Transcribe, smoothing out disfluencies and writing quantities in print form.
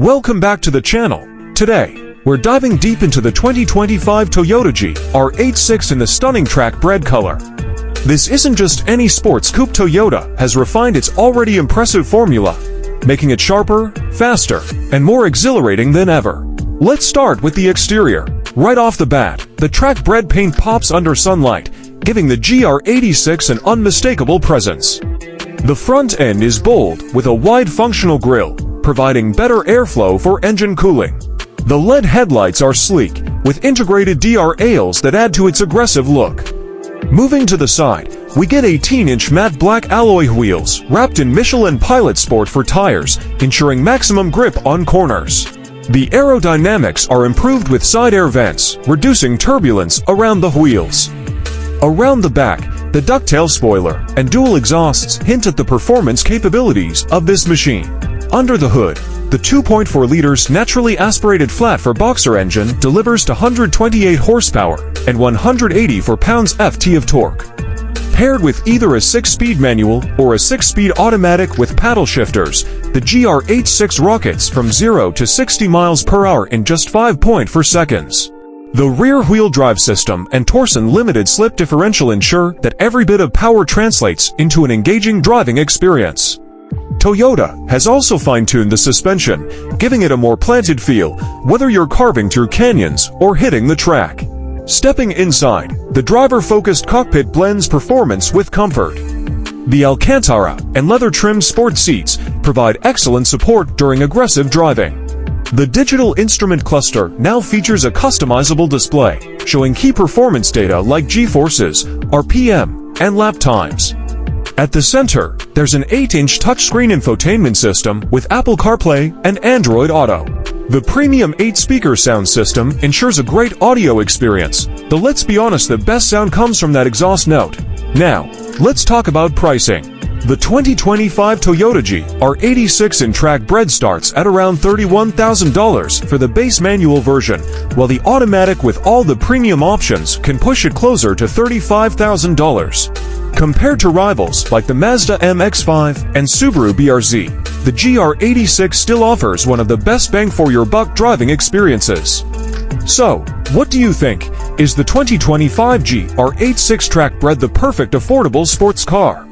Welcome back to the channel. Today, we're diving deep into the 2025 Toyota GR86 in the stunning Track BRed color. This isn't just any sports coupe. Toyota has refined its already impressive formula, making it sharper, faster, and more exhilarating than ever. Let's start with the exterior. Right off the bat, the Track BRed paint pops under sunlight, giving the GR86 an unmistakable presence. The front end is bold, with a wide functional grille, providing better airflow for engine cooling. The LED headlights are sleek, with integrated DR aisles that add to its aggressive look. Moving to the side, we get 18-inch matte black alloy wheels wrapped in Michelin Pilot Sport for tires, ensuring maximum grip on corners. The aerodynamics are improved with side air vents, reducing turbulence around the wheels. Around the back, the ducktail spoiler and dual exhausts hint at the performance capabilities of this machine. Under the hood, the 2.4 liters naturally aspirated flat-4-boxer engine delivers to 128 horsepower and 184 pounds-ft of torque. Paired with either a 6-speed manual or a 6-speed automatic with paddle shifters, the GR86 rockets from 0 to 60 miles per hour in just 5.4 seconds. The rear-wheel drive system and Torsen limited slip differential ensure that every bit of power translates into an engaging driving experience. Toyota has also fine-tuned the suspension, giving it a more planted feel, whether you're carving through canyons or hitting the track. Stepping inside, the driver-focused cockpit blends performance with comfort. The Alcantara and leather-trimmed sport seats provide excellent support during aggressive driving. The digital instrument cluster now features a customizable display, showing key performance data like G-forces, RPM, and lap times. At the center, there's an 8-inch touchscreen infotainment system with Apple CarPlay and Android Auto. The premium 8-speaker sound system ensures a great audio experience, though let's be honest, the best sound comes from that exhaust note. Now, let's talk about pricing. The 2025 Toyota GR86 in Track BRed starts at around $31,000 for the base manual version, while the automatic with all the premium options can push it closer to $35,000. Compared to rivals like the Mazda MX-5 and Subaru BRZ, the GR86 still offers one of the best bang-for-your-buck driving experiences. So, what do you think? Is the 2025 GR86 Track BRed the perfect affordable sports car?